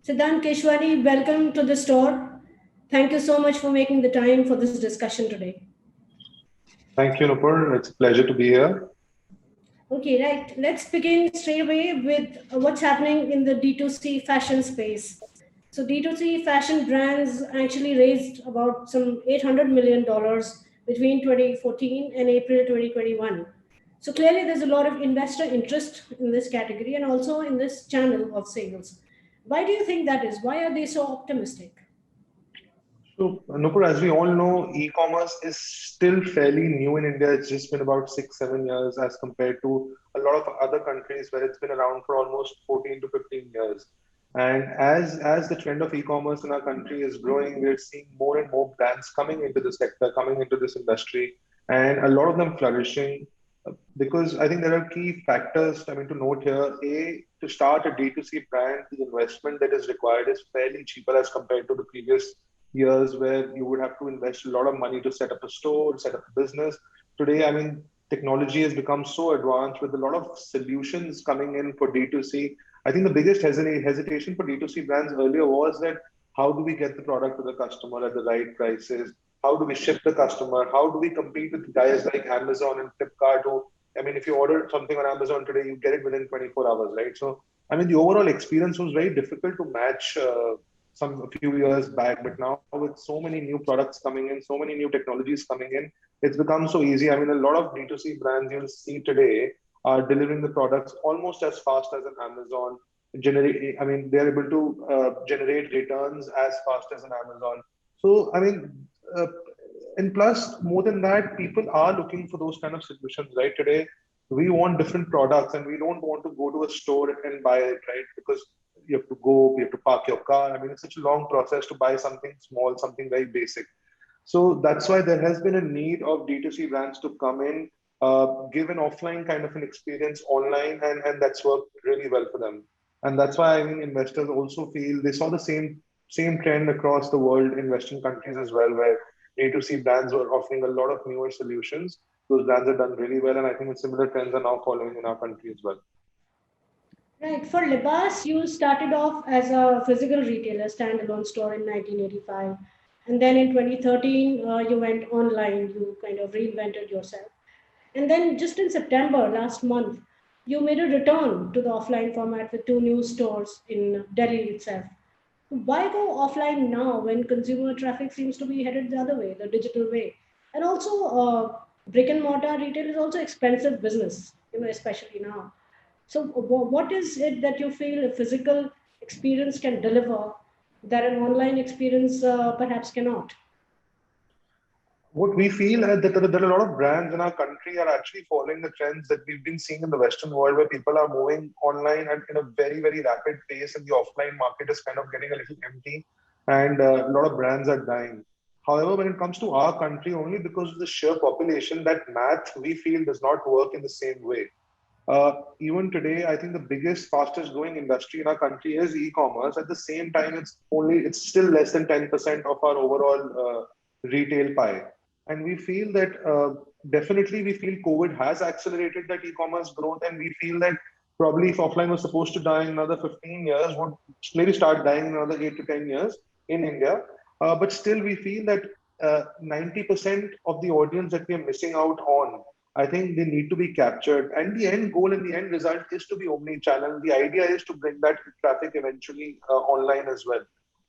Siddhant Keshwani, welcome to the store. Thank you so much for making the time for this discussion today. Thank you, Nupur. It's a pleasure to be here. Okay, right. Let's begin straight away with what's happening in the D2C fashion space. So D2C fashion brands actually raised about some $800 million between 2014 and April 2021. So clearly there's a lot of investor interest in this category and also in this channel of sales. Why do you think that is? Why are they so optimistic? So, Nupur, as we all know, e-commerce is still fairly new in India. It's just been about 6, 7 years as compared to a lot of other countries where it's been around for almost 14 to 15 years. And as the trend of e-commerce in our country is growing, we're seeing more and more brands coming into the sector, coming into this industry, and a lot of them flourishing. Because I think there are key factors, I mean, to note here. A, to start a D2C brand, the investment that is required is fairly cheaper as compared to the previous years where you would have to invest a lot of money to set up a store, set up a business. Today, I mean, technology has become so advanced with a lot of solutions coming in for D2C. I think the biggest hesitation for D2C brands earlier was that how do we get the product to the customer at the right prices? How do we ship the customer? How do we compete with guys like Amazon and Flipkart who, I mean, if you order something on Amazon today, you get it within 24 hours, right? So, I mean, the overall experience was very difficult to match a few years back, but now with so many new products coming in, so many new technologies coming in, it's become so easy. I mean, a lot of D2C brands you'll see today are delivering the products almost as fast as an Amazon. I mean, they're able to generate returns as fast as an Amazon. So, I mean, uh, and plus, more than that, people are looking for those kind of solutions, right? Today, we want different products and we don't want to go to a store and buy it, right? Because you have to go, you have to park your car. I mean, it's such a long process to buy something small, something very basic. So that's why there has been a need of D2C brands to come in, give an offline kind of an experience online, and that's worked really well for them. And that's why I mean investors also feel they saw the same trend across the world in Western countries as well, where D2C brands were offering a lot of newer solutions. Those brands have done really well, and I think similar trends are now following in our country as well. Right. For Libas, you started off as a physical retailer, standalone store in 1985. And then in 2013, you went online, you kind of reinvented yourself. And then just in September last month, you made a return to the offline format with two new stores in Delhi itself. Why go offline now when consumer traffic seems to be headed the other way, the digital way? And also, brick and mortar retail is also expensive business, especially now. So, what is it that you feel a physical experience can deliver that an online experience perhaps cannot? What we feel is that a lot of brands in our country are actually following the trends that we've been seeing in the Western world, where people are moving online and in a very, very rapid pace, and the offline market is kind of getting a little empty, and a lot of brands are dying. However, when it comes to our country, only because of the sheer population, that math we feel does not work in the same way. Even today, I think the biggest, fastest growing industry in our country is e-commerce. At the same time, it's still less than 10% of our overall retail pie. And we feel that definitely we feel COVID has accelerated that e-commerce growth, and we feel that probably if offline was supposed to die in another 15 years, would maybe start dying in another 8 to 10 years in India. But still, we feel that 90% of the audience that we are missing out on, I think they need to be captured. And the end goal and the end result is to be omni-channel. The idea is to bring that traffic eventually online as well.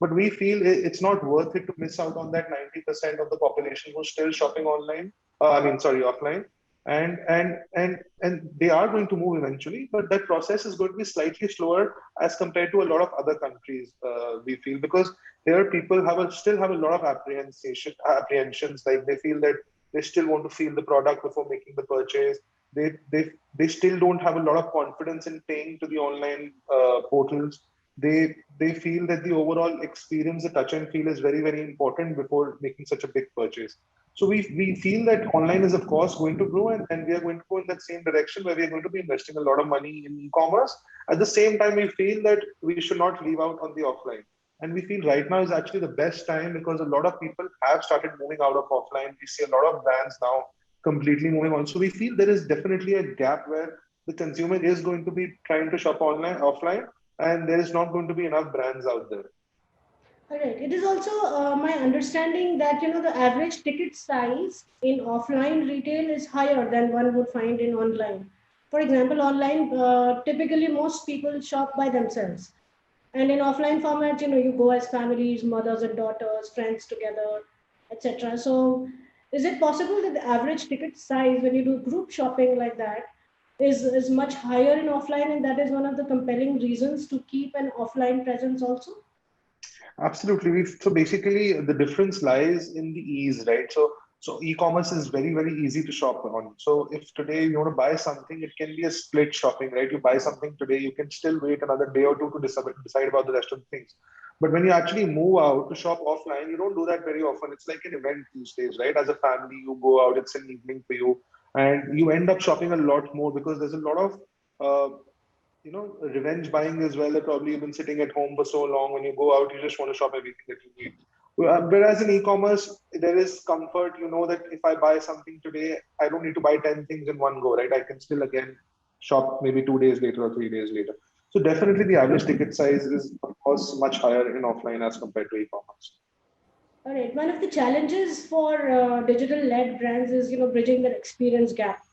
But we feel it's not worth it to miss out on that 90% of the population who's still shopping online. Sorry, offline. And they are going to move eventually, but that process is going to be slightly slower as compared to a lot of other countries. We feel because here people still have a lot of apprehensions. Like they feel that they still want to feel the product before making the purchase. They still don't have a lot of confidence in paying to the online portals. They feel that the overall experience, the touch and feel, is very very important before making such a big purchase. So we feel that online is of course going to grow, and we are going to go in that same direction where we are going to be investing a lot of money in e-commerce. At the same time, we feel that we should not leave out on the offline. And we feel right now is actually the best time because a lot of people have started moving out of offline. We see a lot of brands now completely moving on. So we feel there is definitely a gap where the consumer is going to be trying to shop online, offline. and there is not going to be enough brands out there. Correct. It is also my understanding that the average ticket size in offline retail is higher than one would find in online. For example, online typically most people shop by themselves, and in offline format, you go as families, mothers and daughters, friends together, etc. So, is it possible that the average ticket size when you do group shopping like that is much higher in offline, and that is one of the compelling reasons to keep an offline presence also? Absolutely. So basically, the difference lies in the ease, right? So e-commerce is very, very easy to shop on. So if today you want to buy something, it can be a split shopping, right? You buy something today, you can still wait another day or two to decide about the rest of the things. But when you actually move out to shop offline, you don't do that very often. It's like an event these days, right? As a family, you go out, it's an evening for you, and you end up shopping a lot more because there's a lot of revenge buying as well. That probably you've been sitting at home for so long. When you go out, you just want to shop everything that you need. Whereas in e-commerce, there is comfort. You know that if I buy something today, I don't need to buy 10 things in one go, right? I can still again shop maybe 2 days later or 3 days later. So definitely the average ticket size is of course much higher in offline as compared to e-commerce. All right. One of the challenges for digital-led brands is, bridging that experience gap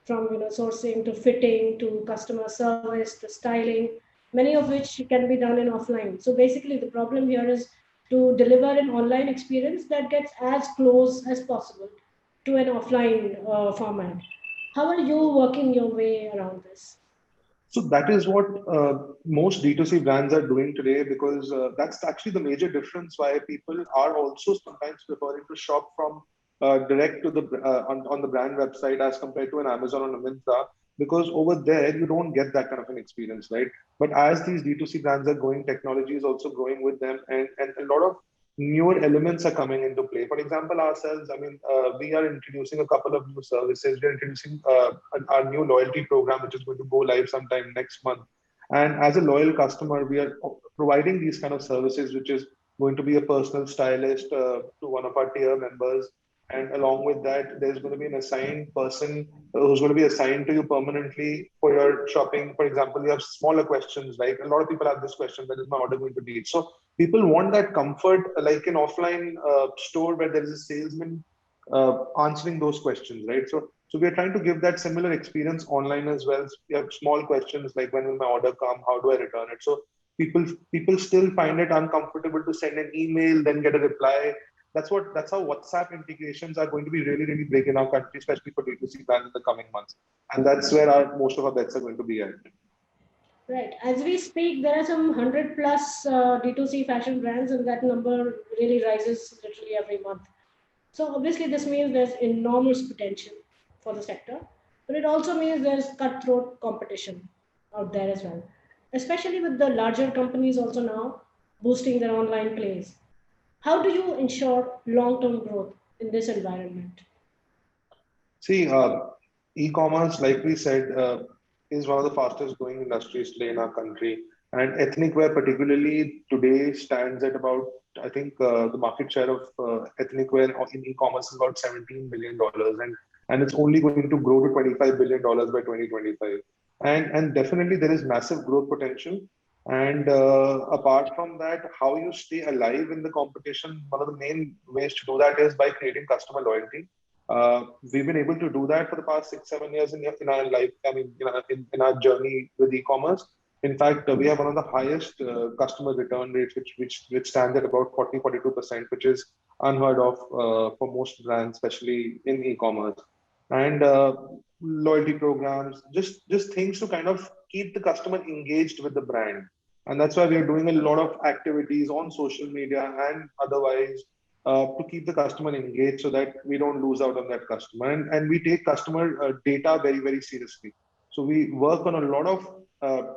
from, sourcing to fitting to customer service to styling, many of which can be done in offline. So basically, the problem here is to deliver an online experience that gets as close as possible to an offline format. How are you working your way around this? So that is what most D2C brands are doing today, because that's actually the major difference why people are also sometimes preferring to shop from direct to the on the brand website as compared to an Amazon or a Myntra, because over there you don't get that kind of an experience, right? But as these D2C brands are growing, technology is also growing with them, and a lot of newer elements are coming into play. For example, ourselves, I mean, we are introducing a couple of new services. We're introducing our new loyalty program, which is going to go live sometime next month. And as a loyal customer, we are providing these kind of services, which is going to be a personal stylist to one of our tier members. And along with that, there's going to be an assigned person who's going to be assigned to you permanently for your shopping. For example, you have smaller questions, like a lot of people have this question: that is my order going to be? So people want that comfort, like an offline store where there is a salesman answering those questions, right? So we are trying to give that similar experience online as well. We have small questions like, when will my order come? How do I return it? So people still find it uncomfortable to send an email, then get a reply. That's how WhatsApp integrations are going to be really, really big in our country, especially for D2C brands in the coming months. And that's where most of our bets are going to be at. Right. As we speak, there are some 100 plus D2C fashion brands, and that number really rises literally every month. So obviously, this means there's enormous potential for the sector, but it also means there's cutthroat competition out there as well, especially with the larger companies also now boosting their online plays. How do you ensure long-term growth in this environment? See, e-commerce, like we said, is one of the fastest growing industries today in our country. And ethnic wear, particularly today, stands at about, I think, the market share of ethnic wear in e-commerce is about $17 billion, and it's only going to grow to $25 billion by 2025. And definitely there is massive growth potential. And apart from that, how you stay alive in the competition, one of the main ways to do that is by creating customer loyalty. We've been able to do that for the past 6, 7 years in our life. I mean, in our journey with e-commerce. In fact, we have one of the highest customer return rates, which stands at about 42%, which is unheard of for most brands, especially in e-commerce. And loyalty programs, just things to kind of keep the customer engaged with the brand. And that's why we are doing a lot of activities on social media and otherwise to keep the customer engaged, so that we don't lose out on that customer. And we take customer data very, very seriously. So we work on a lot of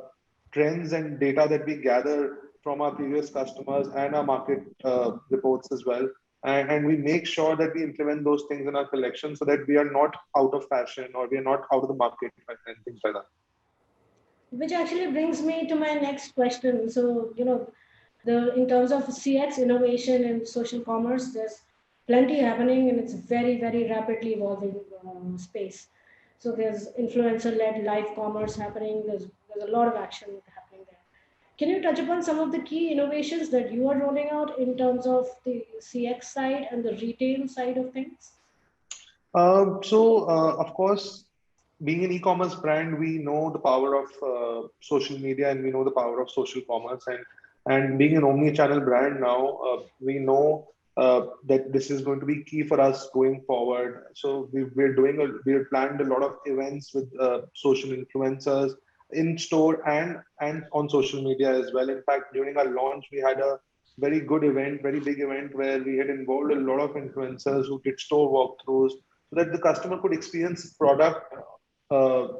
trends and data that we gather from our previous customers and our market reports as well. And we make sure that we implement those things in our collection, so that we are not out of fashion or we are not out of the market and things like that. Which actually brings me to my next question. So, the in terms of CX innovation and social commerce, there's plenty happening, and it's very, very rapidly evolving space. So there's influencer-led live commerce happening. There's a lot of action happening there. Can you touch upon some of the key innovations that you are rolling out in terms of the CX side and the retail side of things? Of course, being an e-commerce brand, we know the power of social media and we know the power of social commerce. And being an omni-channel brand now, we know that this is going to be key for us going forward. So we've planned a lot of events with social influencers in store and on social media as well. In fact, during our launch, we had a very good event, very big event where we had involved a lot of influencers who did store walkthroughs so that the customer could experience product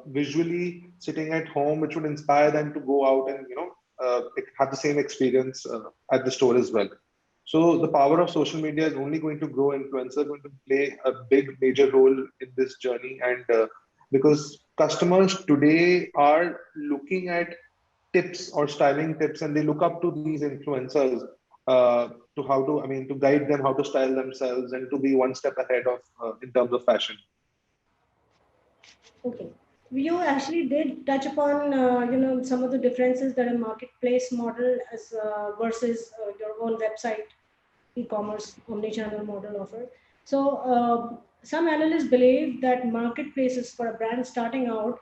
visually sitting at home, which would inspire them to go out and have the same experience at the store as well. So the power of social media is only going to grow. Influencers are going to play a big major role in this journey, and because customers today are looking at tips or styling tips, and they look up to these influencers to how to, I mean, to guide them how to style themselves and to be one step ahead of in terms of fashion. Okay. You actually did touch upon, some of the differences that a marketplace model as versus your own website e-commerce omni-channel model offer. So some analysts believe that marketplaces for a brand starting out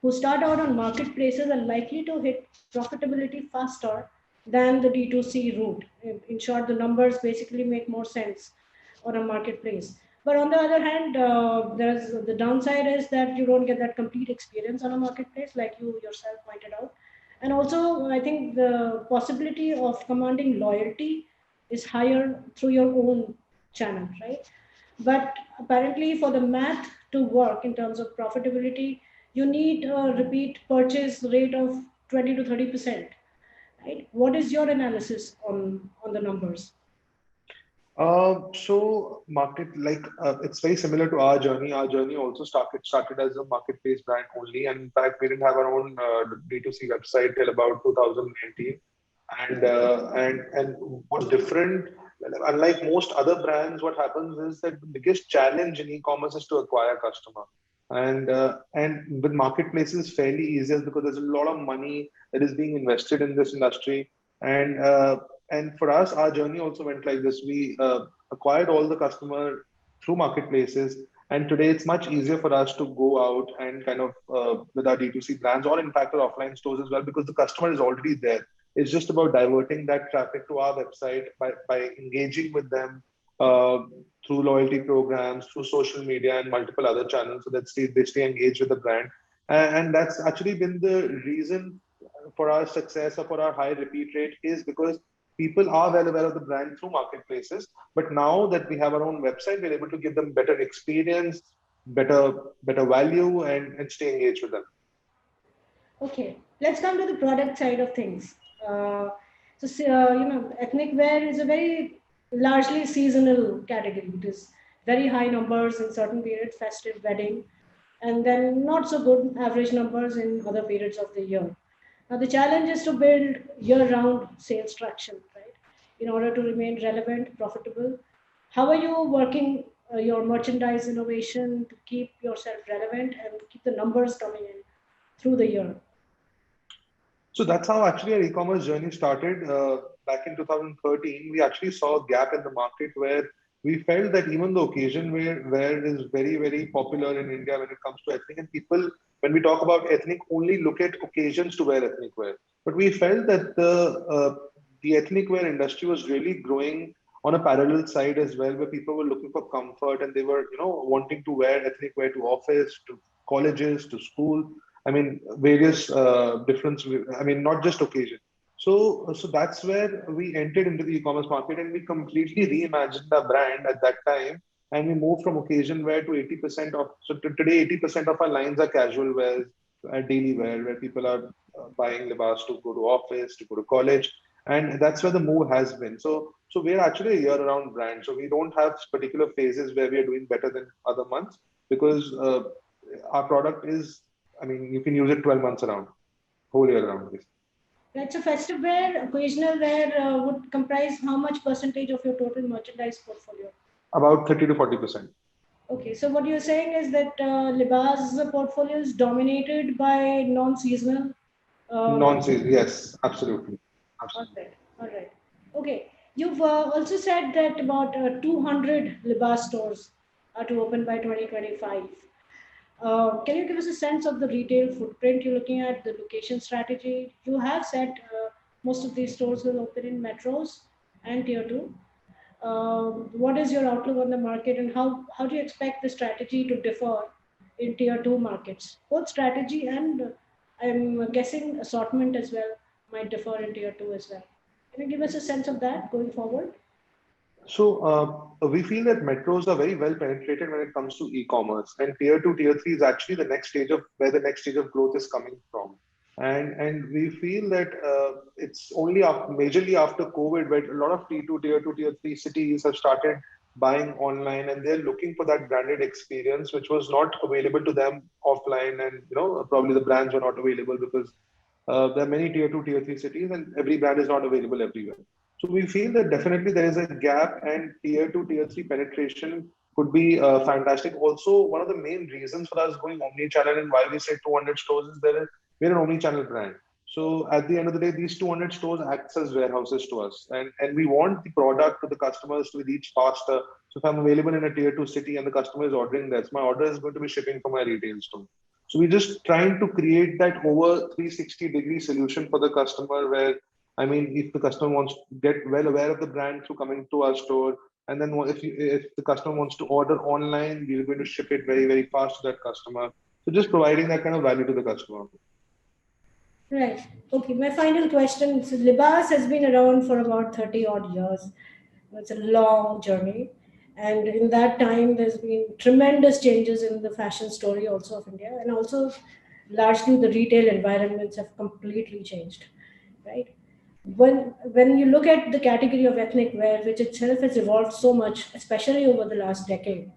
who start out on marketplaces are likely to hit profitability faster than the D2C route. In short, the numbers basically make more sense on a marketplace. But on the other hand, there's the downside is that you don't get that complete experience on a marketplace, like you yourself pointed out. And also, I think the possibility of commanding loyalty is higher through your own channel, right? But apparently, for the math to work in terms of profitability, you need a repeat purchase rate of 20 to 30%, right? What is your analysis on the numbers? Market it's very similar to our journey. Our journey also started as a marketplace brand only, and in fact, we didn't have our own B2C website till about 2019. And what's different, unlike most other brands, what happens is that the biggest challenge in e-commerce is to acquire customer. And with marketplaces, fairly easier because there's a lot of money that is being invested in this industry, and for us, our journey also went like this. We acquired all the customer through marketplaces, and today it's much easier for us to go out and kind of with our D2C brands or in fact our offline stores as well, because the customer is already there. It's just about diverting that traffic to our website by engaging with them uh, through loyalty programs, through social media and multiple other channels, so that they stay engaged with the brand. And that's actually been the reason for our success or for our high repeat rate, is because people are well aware of the brand through marketplaces. But now that we have our own website, we're able to give them better experience, better value, and stay engaged with them. Okay, let's come to the product side of things. Ethnic wear is a very largely seasonal category. It is very high numbers in certain periods, festive, wedding, and then not so good average numbers in other periods of the year. Now, the challenge is to build year-round sales traction, right? In order to remain relevant, profitable. How are you working your merchandise innovation to keep yourself relevant and keep the numbers coming in through the year? So that's how actually our e-commerce journey started. Back in 2013, we actually saw a gap in the market where we felt that even the occasion wear is very, very popular in India when it comes to ethnic, and people, when we talk about ethnic, only look at occasions to wear ethnic wear. But we felt that the ethnic wear industry was really growing on a parallel side as well, where people were looking for comfort and they were, wanting to wear ethnic wear to office, to colleges, to school. I mean, various different. I mean, not just occasion. So that's where we entered into the e-commerce market, and we completely reimagined the brand at that time, and we moved from occasion wear to 80% of. So today, 80% of our lines are casual wear, daily wear, where people are buying libas to go to office, to go to college, and that's where the move has been. So we're actually a year-round brand. So we don't have particular phases where we are doing better than other months, because our product is, I mean, you can use it 12 months around, whole year round. Right. So festive wear, occasional wear would comprise how much percentage of your total merchandise portfolio? About 30 to 40%. Okay. So what you're saying is that Libas portfolio is dominated by non-seasonal Non-seasonal, yes, absolutely. All Absolutely. right. All right. Okay. You've also said that about 200 Libas stores are to open by 2025. Can you give us a sense of the retail footprint you're looking at, the location strategy? You have said most of these stores will open in metros and tier two. What is your outlook on the market, and how do you expect the strategy to differ in tier two markets? Both strategy and I'm guessing assortment as well might differ in tier two as well. Can you give us a sense of that going forward? So we feel that metros are very well penetrated when it comes to e-commerce, and tier two, tier three is actually the next stage of where the next stage of growth is coming from. And we feel that it's only majorly after COVID where a lot of tier two, tier three cities have started buying online, and they're looking for that branded experience, which was not available to them offline, and probably the brands were not available because there are many tier two, tier three cities, and every brand is not available everywhere. So we feel that definitely there is a gap, and tier two, tier three penetration could be fantastic. Also, one of the main reasons for us going omni-channel and why we say 200 stores is we're an omni-channel brand. So at the end of the day, these 200 stores acts as warehouses to us, and we want the product to the customers to reach faster. So if I'm available in a tier two city and the customer is ordering this, my order is going to be shipping from my retail store. So we're just trying to create that over 360-degree solution for the customer where, I mean, if the customer wants to get well aware of the brand through coming to our store, and then if the customer wants to order online, we're going to ship it very, very fast to that customer. So just providing that kind of value to the customer. Right. Okay. My final question. So Libas has been around for about 30 odd years. It's a long journey. And in that time, there's been tremendous changes in the fashion story also of India. And also, largely, the retail environments have completely changed. Right. When you look at the category of ethnic wear, which itself has evolved so much, especially over the last decade,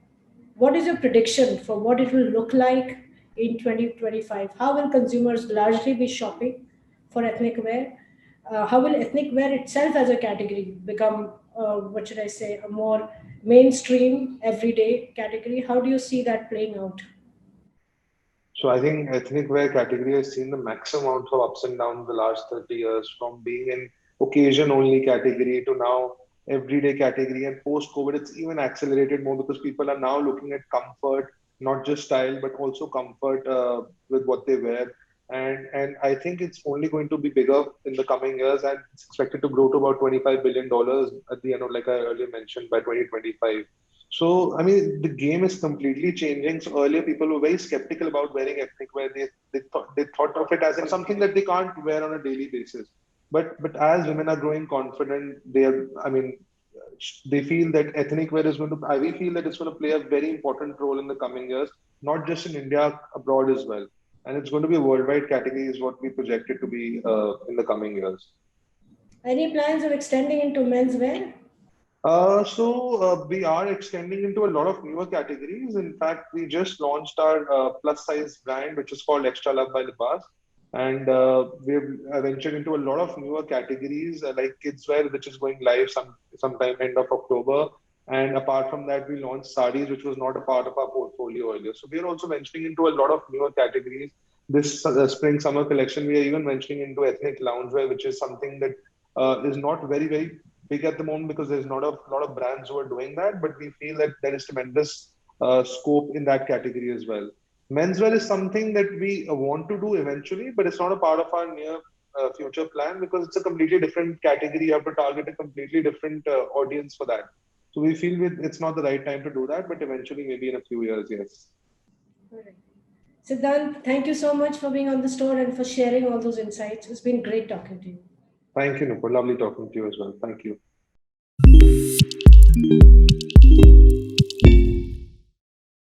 what is your prediction for what it will look like in 2025? How will consumers largely be shopping for ethnic wear? How will ethnic wear itself as a category become, what should I say, a more mainstream, everyday category? How do you see that playing out? So I think ethnic wear category has seen the maximum amount of ups and downs the last 30 years, from being an occasion only category to now everyday category. And post COVID, it's even accelerated more because people are now looking at comfort, not just style, but also comfort with what they wear. And I think it's only going to be bigger in the coming years, and it's expected to grow to about $25 billion at the end of, like I earlier mentioned, by 2025. So, I mean, the game is completely changing. So earlier, people were very skeptical about wearing ethnic wear. They thought of it as something that they can't wear on a daily basis. But as women are growing confident, I mean, they feel that ethnic wear is going to. We feel that it's going to play a very important role in the coming years, not just in India, abroad as well. And it's going to be a worldwide category, is what we project it to be in the coming years. Any plans of extending into menswear? We are extending into a lot of newer categories. In fact, we just launched our plus size brand, which is called Extra Love by Libas. And we've ventured into a lot of newer categories like kids wear, which is going live sometime end of October. And apart from that, we launched sarees, which was not a part of our portfolio earlier. So we are also venturing into a lot of newer categories. This spring summer collection, we are even venturing into ethnic loungewear, which is something that is not very, very big at the moment because there's not a lot of brands who are doing that, but we feel that there is tremendous scope in that category as well. Menswear is something that we want to do eventually, but it's not a part of our near future plan because it's a completely different category. You have to target a completely different audience for that. So we feel it's not the right time to do that, but eventually, maybe in a few years, yes. All right. Siddhant, thank you so much for being on the store and for sharing all those insights. It's been great talking to you. Thank you, Nupur. Lovely talking to you as well. Thank you.